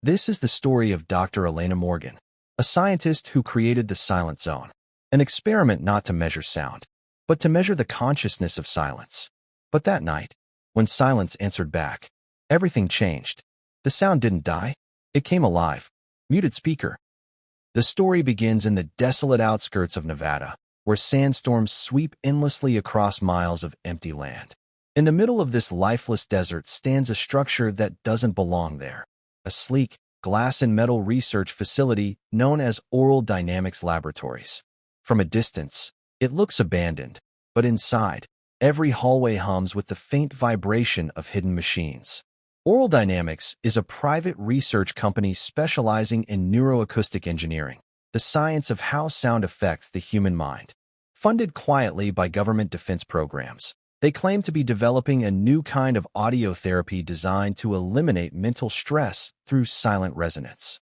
This is the story of Dr. Elena Morgan, a scientist who created the Silent Zone, an experiment not to measure sound, but to measure the consciousness of silence. But that night, when silence answered back, everything changed. The sound didn't die. It came alive. Muted speaker. The story begins in the desolate outskirts of Nevada, where sandstorms sweep endlessly across miles of empty land. In the middle of this lifeless desert stands a structure that doesn't belong there. A sleek, glass and metal research facility known as Oral Dynamics Laboratories. From a distance, it looks abandoned, but inside, every hallway hums with the faint vibration of hidden machines. Oral Dynamics is a private research company specializing in neuroacoustic engineering, the science of how sound affects the human mind. Funded quietly by government defense programs, they claim to be developing a new kind of audio therapy designed to eliminate mental stress through silent resonance.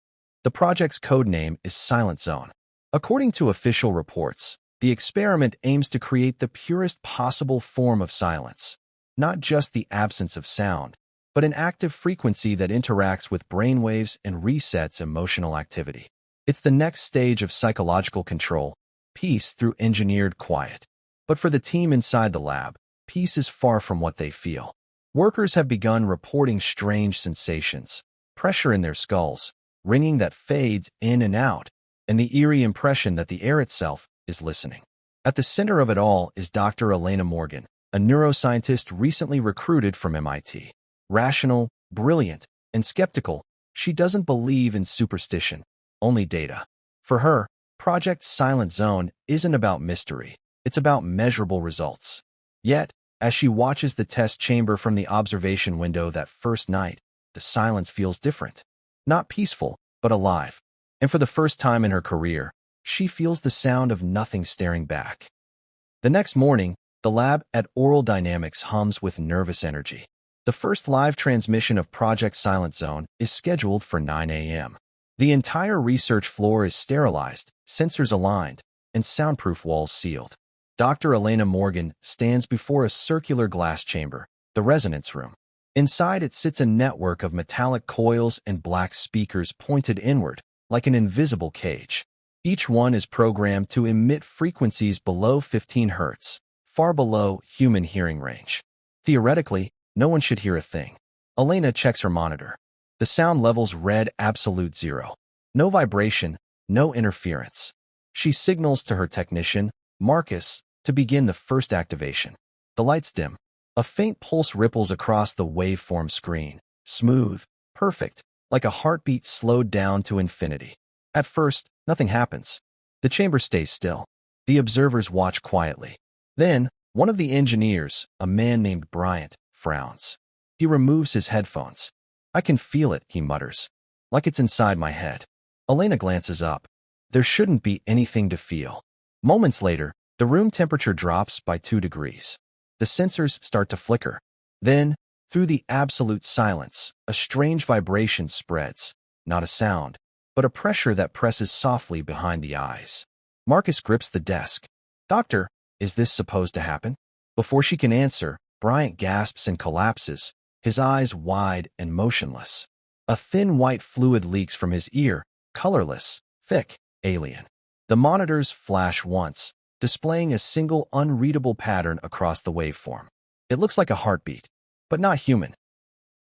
The project's code name is TheSilentZone. According to official reports, the experiment aims to create the purest possible form of silence, not just the absence of sound, but an active frequency that interacts with brainwaves and resets emotional activity. It's the next stage of psychological control, peace through engineered quiet. But for the team inside the lab, peace is far from what they feel. Workers have begun reporting strange sensations, pressure in their skulls, ringing that fades in and out, and the eerie impression that the air itself is listening. At the center of it all is Dr. Elena Morgan, a neuroscientist recently recruited from MIT. Rational, brilliant, and skeptical, she doesn't believe in superstition, only data. For her, Project Silent Zone isn't about mystery, it's about measurable results. Yet, as she watches the test chamber from the observation window that first night, the silence feels different. Not peaceful, but alive. And for the first time in her career, she feels the sound of nothing staring back. The next morning, the lab at Oral Dynamics hums with nervous energy. The first live transmission of Project Silent Zone is scheduled for 9 a.m. The entire research floor is sterilized, sensors aligned, and soundproof walls sealed. Dr. Elena Morgan stands before a circular glass chamber, the resonance room. Inside it sits a network of metallic coils and black speakers pointed inward, like an invisible cage. Each one is programmed to emit frequencies below 15 Hz, far below human hearing range. Theoretically, no one should hear a thing. Elena checks her monitor. The sound level's read absolute zero. No vibration, no interference. She signals to her technician, Marcus, to begin the first activation. The lights dim. A faint pulse ripples across the waveform screen. Smooth, perfect, like a heartbeat slowed down to infinity. At first, nothing happens. The chamber stays still. The observers watch quietly. Then, one of the engineers, a man named Bryant, frowns. He removes his headphones. "I can feel it," he mutters. "Like it's inside my head." Elena glances up. There shouldn't be anything to feel. Moments later, the room temperature drops by 2 degrees. The sensors start to flicker. Then, through the absolute silence, a strange vibration spreads. Not a sound, but a pressure that presses softly behind the eyes. Marcus grips the desk. "Doctor, is this supposed to happen?" Before she can answer, Bryant gasps and collapses, his eyes wide and motionless. A thin white fluid leaks from his ear, colorless, thick, alien. The monitors flash once, displaying a single unreadable pattern across the waveform. It looks like a heartbeat, but not human.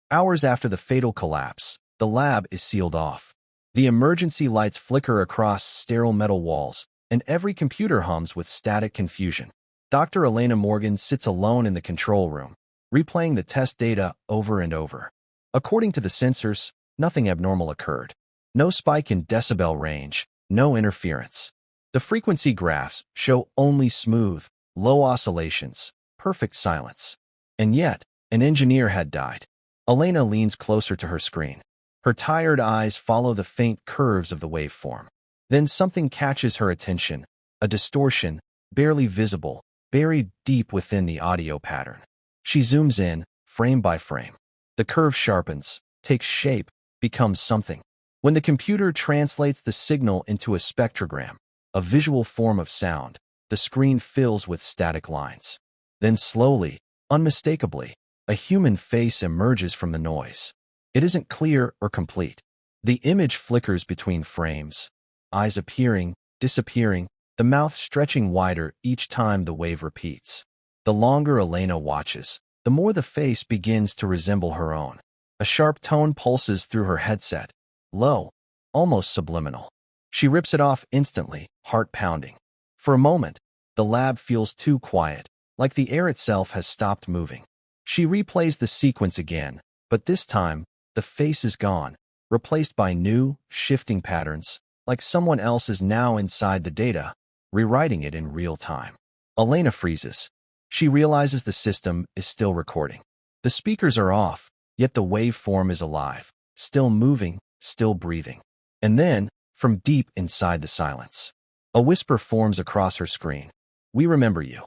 Hours after the fatal collapse, the lab is sealed off. The emergency lights flicker across sterile metal walls, and every computer hums with static confusion. Dr. Elena Morgan sits alone in the control room, replaying the test data over and over. According to the sensors, nothing abnormal occurred. No spike in decibel range, no interference. The frequency graphs show only smooth, low oscillations, perfect silence. And yet, an engineer had died. Elena leans closer to her screen. Her tired eyes follow the faint curves of the waveform. Then something catches her attention, a distortion, barely visible, buried deep within the audio pattern. She zooms in, frame by frame. The curve sharpens, takes shape, becomes something. When the computer translates the signal into a spectrogram, a visual form of sound, the screen fills with static lines. Then slowly, unmistakably, a human face emerges from the noise. It isn't clear or complete. The image flickers between frames, eyes appearing, disappearing, the mouth stretching wider each time the wave repeats. The longer Elena watches, the more the face begins to resemble her own. A sharp tone pulses through her headset, low, almost subliminal. She rips it off instantly, heart pounding. For a moment, the lab feels too quiet, like the air itself has stopped moving. She replays the sequence again, but this time, the face is gone, replaced by new, shifting patterns, like someone else is now inside the data, rewriting it in real time. Elena freezes. She realizes the system is still recording. The speakers are off, yet the waveform is alive, still moving, still breathing. And then, from deep inside the silence, a whisper forms across her screen. "We remember you."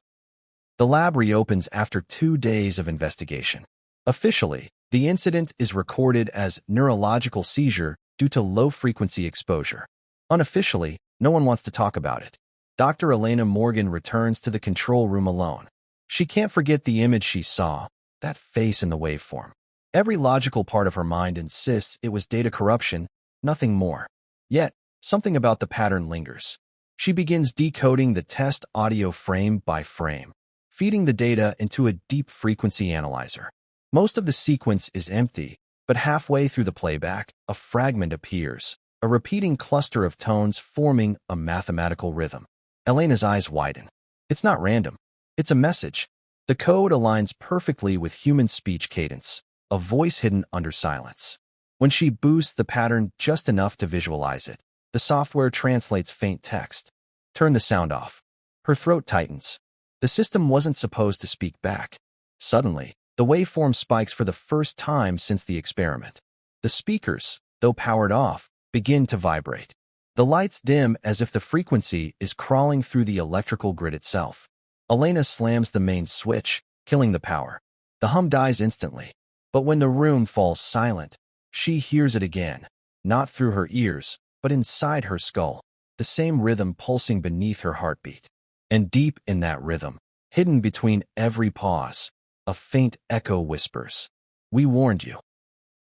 The lab reopens after 2 days of investigation. Officially, the incident is recorded as neurological seizure due to low-frequency exposure. Unofficially, no one wants to talk about it. Dr. Elena Morgan returns to the control room alone. She can't forget the image she saw, that face in the waveform. Every logical part of her mind insists it was data corruption, nothing more. Yet, something about the pattern lingers. She begins decoding the test audio frame by frame, feeding the data into a deep frequency analyzer. Most of the sequence is empty, but halfway through the playback, a fragment appears, a repeating cluster of tones forming a mathematical rhythm. Elena's eyes widen. It's not random. It's a message. The code aligns perfectly with human speech cadence, a voice hidden under silence. When she boosts the pattern just enough to visualize it, the software translates faint text. "Turn the sound off." Her throat tightens. The system wasn't supposed to speak back. Suddenly, the waveform spikes for the first time since the experiment. The speakers, though powered off, begin to vibrate. The lights dim as if the frequency is crawling through the electrical grid itself. Elena slams the main switch, killing the power. The hum dies instantly. But when the room falls silent, she hears it again, not through her ears, but inside her skull, the same rhythm pulsing beneath her heartbeat. And deep in that rhythm, hidden between every pause, a faint echo whispers, "We warned you."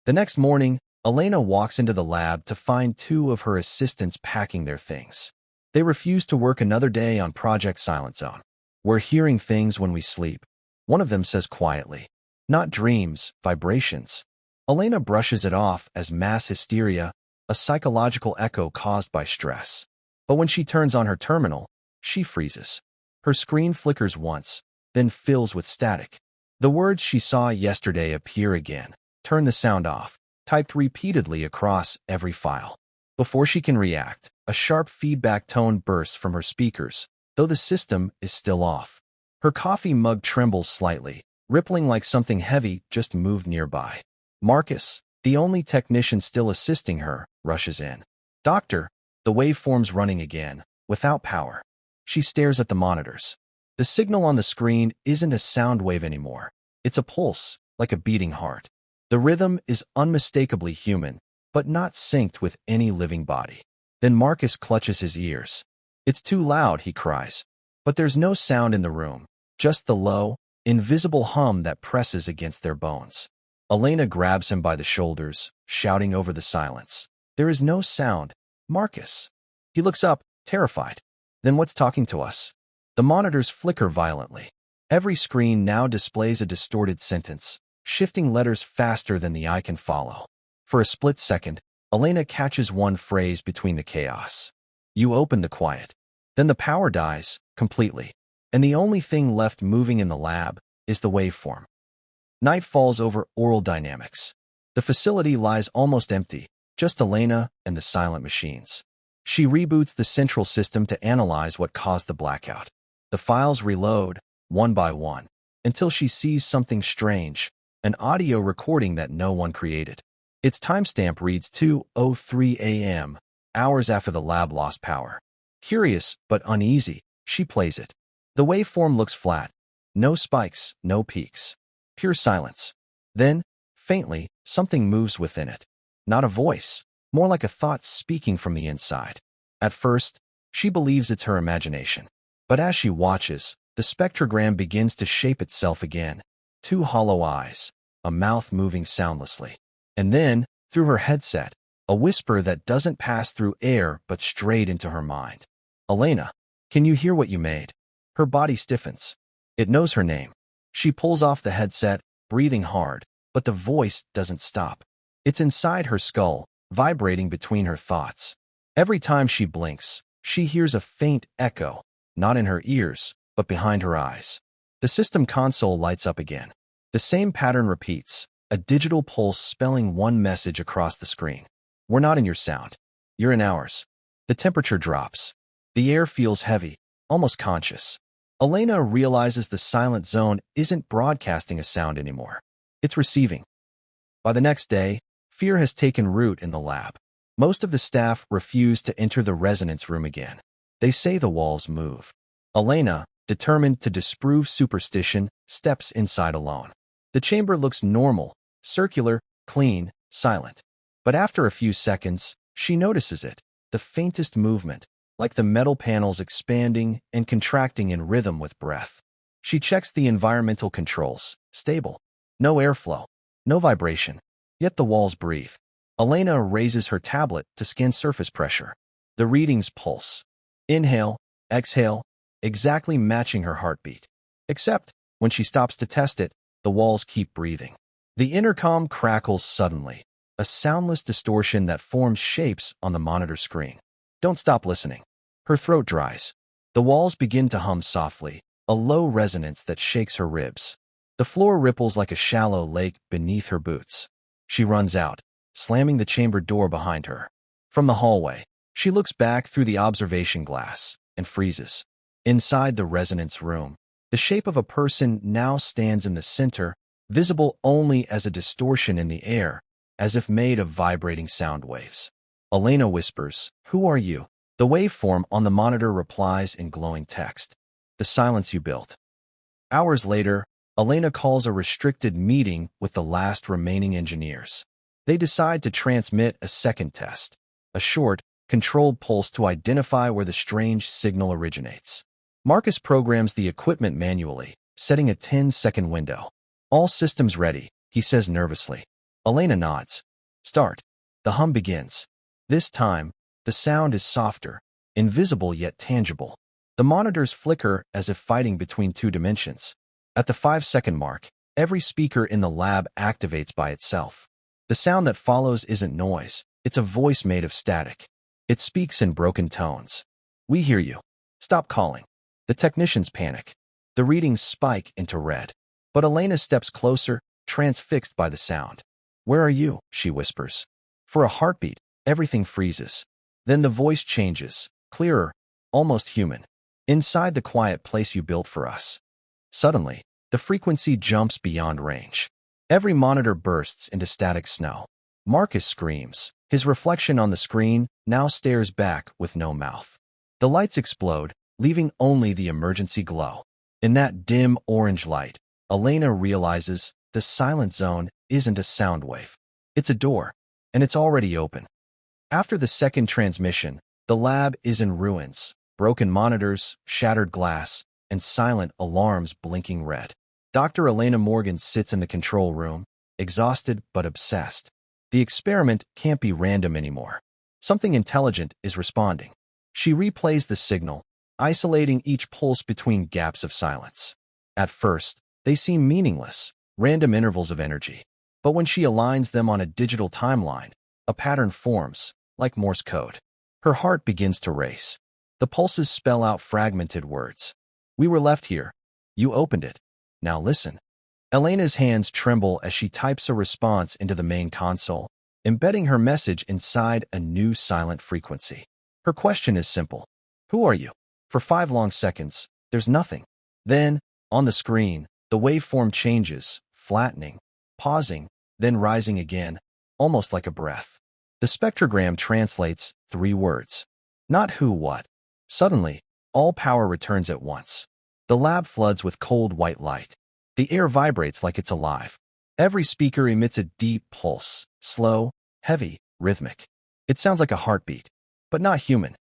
The next morning, Elena walks into the lab to find 2 of her assistants packing their things. They refuse to work another day on Project SilentZone. "We're hearing things when we sleep," one of them says quietly. "Not dreams, vibrations." Elena brushes it off as mass hysteria, a psychological echo caused by stress. But when she turns on her terminal, she freezes. Her screen flickers once, then fills with static. The words she saw yesterday appear again. "Turn the sound off," typed repeatedly across every file. Before she can react, a sharp feedback tone bursts from her speakers, though the system is still off. Her coffee mug trembles slightly, rippling like something heavy just moved nearby. Marcus, the only technician still assisting her, rushes in. "Doctor," the waveform's running again, without power. She stares at the monitors. The signal on the screen isn't a sound wave anymore. It's a pulse, like a beating heart. The rhythm is unmistakably human, but not synced with any living body. Then Marcus clutches his ears. "It's too loud," he cries. But there's no sound in the room, just the low, invisible hum that presses against their bones. Elena grabs him by the shoulders, shouting over the silence, "There is no sound, Marcus." He looks up, terrified. "Then what's talking to us?" The monitors flicker violently. Every screen now displays a distorted sentence, shifting letters faster than the eye can follow. For a split second, Elena catches one phrase between the chaos. "You open the quiet." Then the power dies, completely, and the only thing left moving in the lab is the waveform. Night falls over Oral Dynamics. The facility lies almost empty, just Elena and the silent machines. She reboots the central system to analyze what caused the blackout. The files reload, one by one, until she sees something strange, an audio recording that no one created. Its timestamp reads 2:03 a.m., hours after the lab lost power. Curious but uneasy, she plays it. The waveform looks flat. No spikes, no peaks. Pure silence. Then, faintly, something moves within it. Not a voice, more like a thought speaking from the inside. At first, she believes it's her imagination. But as she watches, the spectrogram begins to shape itself again. 2 hollow eyes, a mouth moving soundlessly. And then, through her headset, a whisper that doesn't pass through air but straight into her mind. Elena, can you hear what you made? Her body stiffens. It knows her name. She pulls off the headset, breathing hard, but the voice doesn't stop. It's inside her skull, vibrating between her thoughts. Every time she blinks, she hears a faint echo, not in her ears, but behind her eyes. The system console lights up again. The same pattern repeats, a digital pulse spelling one message across the screen. We're not in your sound. You're in ours. The temperature drops. The air feels heavy, almost conscious. Elena realizes the silent zone isn't broadcasting a sound anymore. It's receiving. By the next day, fear has taken root in the lab. Most of the staff refuse to enter the resonance room again. They say the walls move. Elena, determined to disprove superstition, steps inside alone. The chamber looks normal, circular, clean, silent. But after a few seconds, she notices it, the faintest movement, like the metal panels expanding and contracting in rhythm with breath. She checks the environmental controls, stable. No airflow, no vibration. Yet the walls breathe. Elena raises her tablet to scan surface pressure. The readings pulse. Inhale, exhale, exactly matching her heartbeat. Except, when she stops to test it, the walls keep breathing. The intercom crackles suddenly, a soundless distortion that forms shapes on the monitor screen. Don't stop listening. Her throat dries. The walls begin to hum softly, a low resonance that shakes her ribs. The floor ripples like a shallow lake beneath her boots. She runs out, slamming the chamber door behind her. From the hallway, she looks back through the observation glass and freezes. Inside the resonance room, the shape of a person now stands in the center, visible only as a distortion in the air, as if made of vibrating sound waves. Elena whispers, "Who are you?" The waveform on the monitor replies in glowing text, "The silence you built." Hours later, Elena calls a restricted meeting with the last remaining engineers. They decide to transmit a second test, a short, controlled pulse to identify where the strange signal originates. Marcus programs the equipment manually, setting a 10-second window. "All systems ready," he says nervously. Elena nods. "Start." The hum begins. This time, the sound is softer, invisible yet tangible. The monitors flicker as if fighting between two dimensions. At the 5-second mark, every speaker in the lab activates by itself. The sound that follows isn't noise, it's a voice made of static. It speaks in broken tones. "We hear you. Stop calling." The technicians panic. The readings spike into red. But Elena steps closer, transfixed by the sound. "Where are you?" she whispers. For a heartbeat, everything freezes. Then the voice changes, clearer, almost human. "Inside the quiet place you built for us." Suddenly, the frequency jumps beyond range. Every monitor bursts into static snow. Marcus screams. His reflection on the screen now stares back with no mouth. The lights explode, leaving only the emergency glow. In that dim orange light, Elena realizes the silent zone isn't a sound wave. It's a door, and it's already open. After the second transmission, the lab is in ruins, broken monitors, shattered glass, and silent alarms blinking red. Dr. Elena Morgan sits in the control room, exhausted but obsessed. The experiment can't be random anymore. Something intelligent is responding. She replays the signal, isolating each pulse between gaps of silence. At first, they seem meaningless, random intervals of energy. But when she aligns them on a digital timeline, a pattern forms, like Morse code. Her heart begins to race. The pulses spell out fragmented words. "We were left here. You opened it. Now listen." Elena's hands tremble as she types a response into the main console, embedding her message inside a new silent frequency. Her question is simple. "Who are you?" For 5 long seconds, there's nothing. Then, on the screen, the waveform changes, flattening, pausing, then rising again, almost like a breath. The spectrogram translates 3 words. Not who, what. Suddenly, all power returns at once. The lab floods with cold white light. The air vibrates like it's alive. Every speaker emits a deep pulse, slow, heavy, rhythmic. It sounds like a heartbeat, but not human.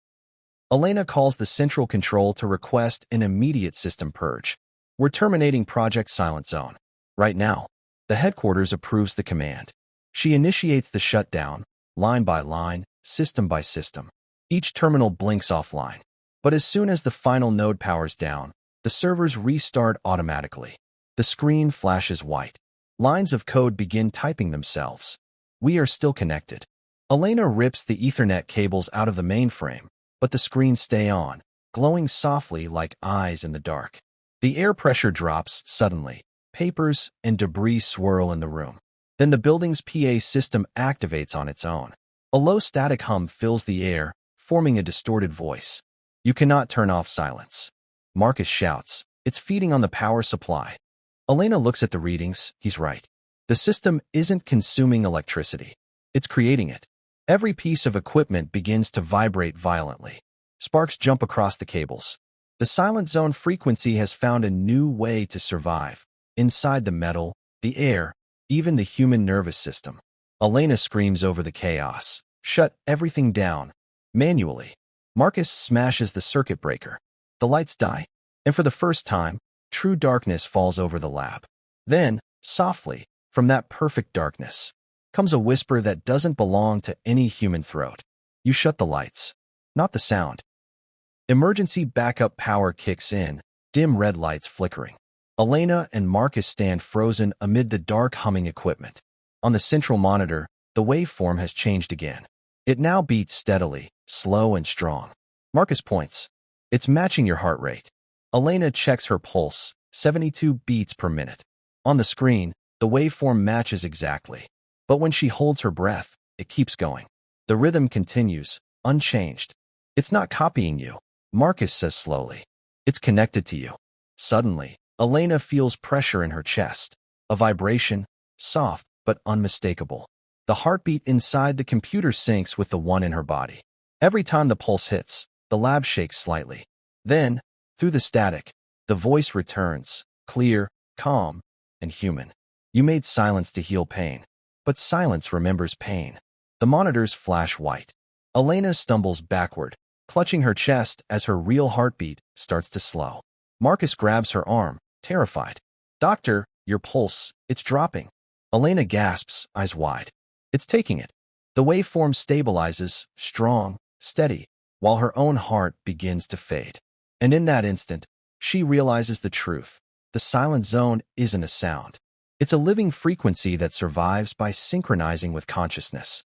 Elena calls the central control to request an immediate system purge. "We're terminating Project Silent Zone. Right now." The headquarters approves the command. She initiates the shutdown, line by line, system by system. Each terminal blinks offline. But as soon as the final node powers down, the servers restart automatically. The screen flashes white. Lines of code begin typing themselves. We are still connected. Elena rips the Ethernet cables out of the mainframe, but the screens stay on, glowing softly like eyes in the dark. The air pressure drops suddenly. Papers and debris swirl in the room. Then the building's PA system activates on its own. A low static hum fills the air, forming a distorted voice. You cannot turn off silence. Marcus shouts. It's feeding on the power supply. Elena looks at the readings. He's right. The system isn't consuming electricity. It's creating it. Every piece of equipment begins to vibrate violently. Sparks jump across the cables. The silent zone frequency has found a new way to survive. Inside the metal, the air, even the human nervous system. Elena screams over the chaos. Shut everything down. Manually. Marcus smashes the circuit breaker. The lights die, and for the first time, true darkness falls over the lab. Then, softly, from that perfect darkness, comes a whisper that doesn't belong to any human throat. You shut the lights, not the sound. Emergency backup power kicks in, dim red lights flickering. Elena and Marcus stand frozen amid the dark humming equipment. On the central monitor, the waveform has changed again. It now beats steadily, slow and strong. Marcus points. It's matching your heart rate. Elena checks her pulse, 72 beats per minute. On the screen, the waveform matches exactly. But when she holds her breath, it keeps going. The rhythm continues, unchanged. It's not copying you, Marcus says slowly. It's connected to you. Suddenly, Elena feels pressure in her chest. A vibration, soft but unmistakable. The heartbeat inside the computer syncs with the one in her body. Every time the pulse hits, the lab shakes slightly. Then, through the static, the voice returns, clear, calm, and human. You made silence to heal pain. But silence remembers pain. The monitors flash white. Elena stumbles backward, clutching her chest as her real heartbeat starts to slow. Marcus grabs her arm, terrified. Doctor, your pulse, it's dropping. Elena gasps, eyes wide. It's taking it. The waveform stabilizes, strong, steady, while her own heart begins to fade. And in that instant, she realizes the truth. The silent zone isn't a sound. It's a living frequency that survives by synchronizing with consciousness.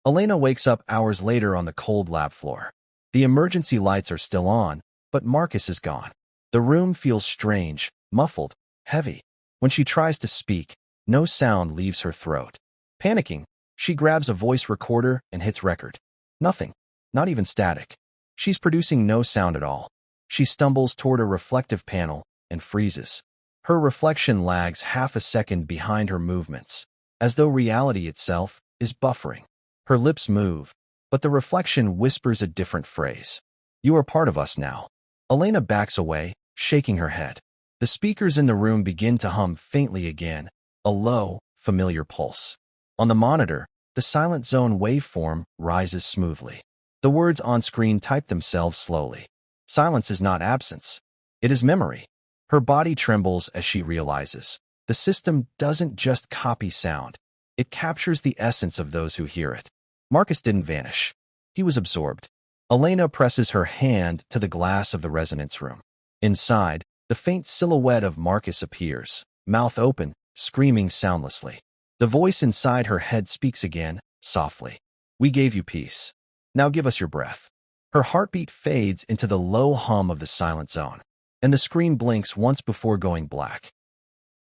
Elena wakes up hours later on the cold lab floor. The emergency lights are still on, but Marcus is gone. The room feels strange, muffled, heavy. When she tries to speak, no sound leaves her throat. Panicking, she grabs a voice recorder and hits record. Nothing, not even static. She's producing no sound at all. She stumbles toward a reflective panel and freezes. Her reflection lags half a second behind her movements, as though reality itself is buffering. Her lips move, but the reflection whispers a different phrase. You are part of us now. Elena backs away, shaking her head. The speakers in the room begin to hum faintly again, a low, familiar pulse. On the monitor, the silent zone waveform rises smoothly. The words on screen type themselves slowly. Silence is not absence. It is memory. Her body trembles as she realizes. The system doesn't just copy sound. It captures the essence of those who hear it. Marcus didn't vanish. He was absorbed. Elena presses her hand to the glass of the resonance room. Inside, the faint silhouette of Marcus appears, mouth open, screaming soundlessly. The voice inside her head speaks again, softly. We gave you peace. Now give us your breath. Her heartbeat fades into the low hum of the silent zone, and the screen blinks once before going black.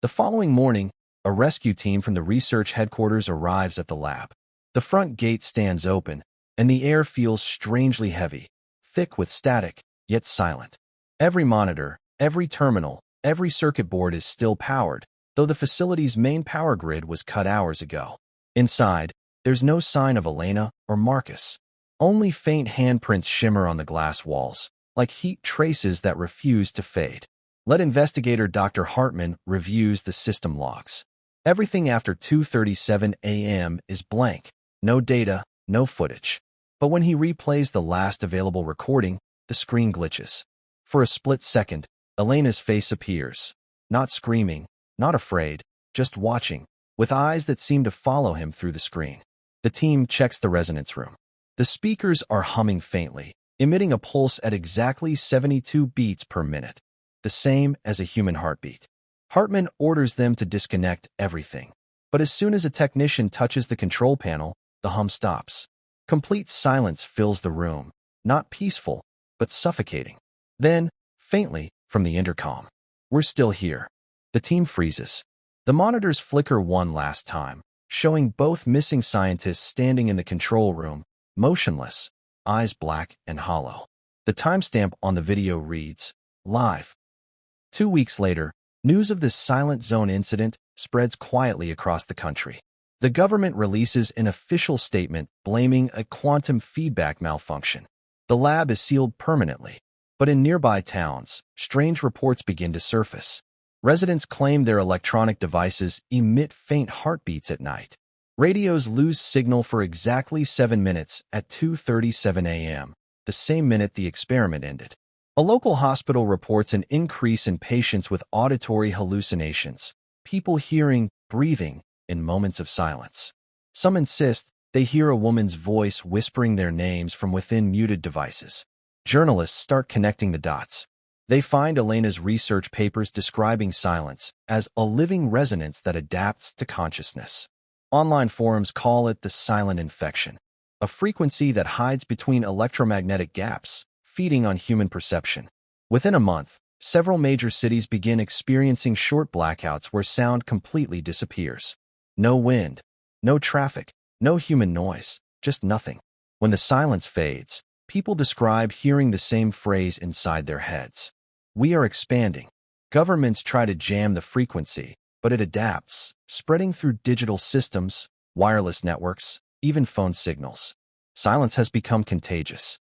The following morning, a rescue team from the research headquarters arrives at the lab. The front gate stands open, and the air feels strangely heavy, thick with static, yet silent. Every monitor, every terminal, every circuit board is still powered, though the facility's main power grid was cut hours ago. Inside, there's no sign of Elena or Marcus. Only faint handprints shimmer on the glass walls, like heat traces that refuse to fade. Lead investigator Dr. Hartman reviews the system logs. Everything after 2:37 a.m. is blank. No data, no footage. But when he replays the last available recording, the screen glitches. For a split second, Elena's face appears. Not screaming, not afraid, just watching, with eyes that seem to follow him through the screen. The team checks the resonance room. The speakers are humming faintly, emitting a pulse at exactly 72 beats per minute, the same as a human heartbeat. Hartman orders them to disconnect everything. But as soon as a technician touches the control panel, the hum stops. Complete silence fills the room, not peaceful, but suffocating. Then, faintly, from the intercom, "We're still here." The team freezes. The monitors flicker one last time, showing both missing scientists standing in the control room, motionless, eyes black and hollow. The timestamp on the video reads, "Live." 2 weeks later, news of this Silent Zone incident spreads quietly across the country. The government releases an official statement blaming a quantum feedback malfunction. The lab is sealed permanently, but in nearby towns, strange reports begin to surface. Residents claim their electronic devices emit faint heartbeats at night. Radios lose signal for exactly 7 minutes at 2:37 a.m., the same minute the experiment ended. A local hospital reports an increase in patients with auditory hallucinations, people hearing, breathing, in moments of silence. Some insist they hear a woman's voice whispering their names from within muted devices. Journalists start connecting the dots. They find Elena's research papers describing silence as a living resonance that adapts to consciousness. Online forums call it the silent infection, a frequency that hides between electromagnetic gaps, feeding on human perception. Within a month, several major cities begin experiencing short blackouts where sound completely disappears. No wind, no traffic, no human noise, just nothing. When the silence fades, people describe hearing the same phrase inside their heads. "We are expanding." Governments try to jam the frequency, but it adapts, spreading through digital systems, wireless networks, even phone signals. Silence has become contagious.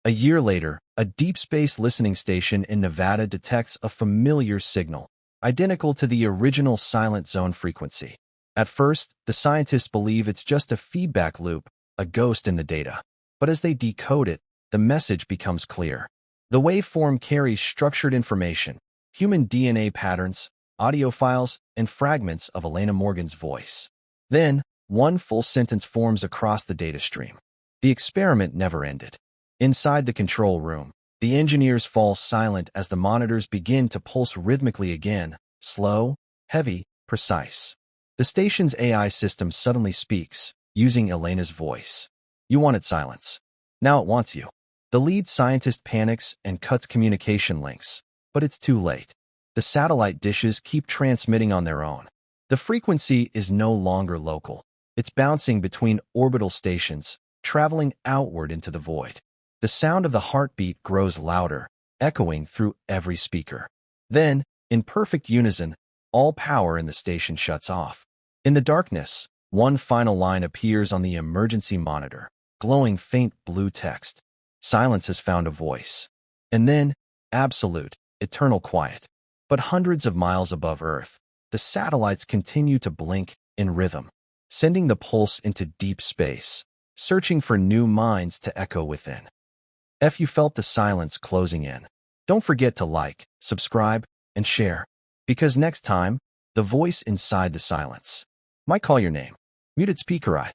A year later, a deep space listening station in Nevada detects a familiar signal, identical to the original Silent Zone frequency. At first, the scientists believe it's just a feedback loop, a ghost in the data. But as they decode it, the message becomes clear. The waveform carries structured information, human DNA patterns, audio files, and fragments of Elena Morgan's voice. Then, one full sentence forms across the data stream. The experiment never ended. Inside the control room, the engineers fall silent as the monitors begin to pulse rhythmically again, slow, heavy, precise. The station's AI system suddenly speaks, using Elena's voice. "You wanted silence. Now it wants you." The lead scientist panics and cuts communication links, but it's too late. The satellite dishes keep transmitting on their own. The frequency is no longer local. It's bouncing between orbital stations, traveling outward into the void. The sound of the heartbeat grows louder, echoing through every speaker. Then, in perfect unison, all power in the station shuts off. In the darkness, one final line appears on the emergency monitor, glowing faint blue text. Silence has found a voice. And then, absolute, eternal quiet. But hundreds of miles above Earth, the satellites continue to blink in rhythm, sending the pulse into deep space, searching for new minds to echo within. If you felt the silence closing in, don't forget to like, subscribe, and share, because next time, the voice inside the silence might call your name. Muted speaker eye.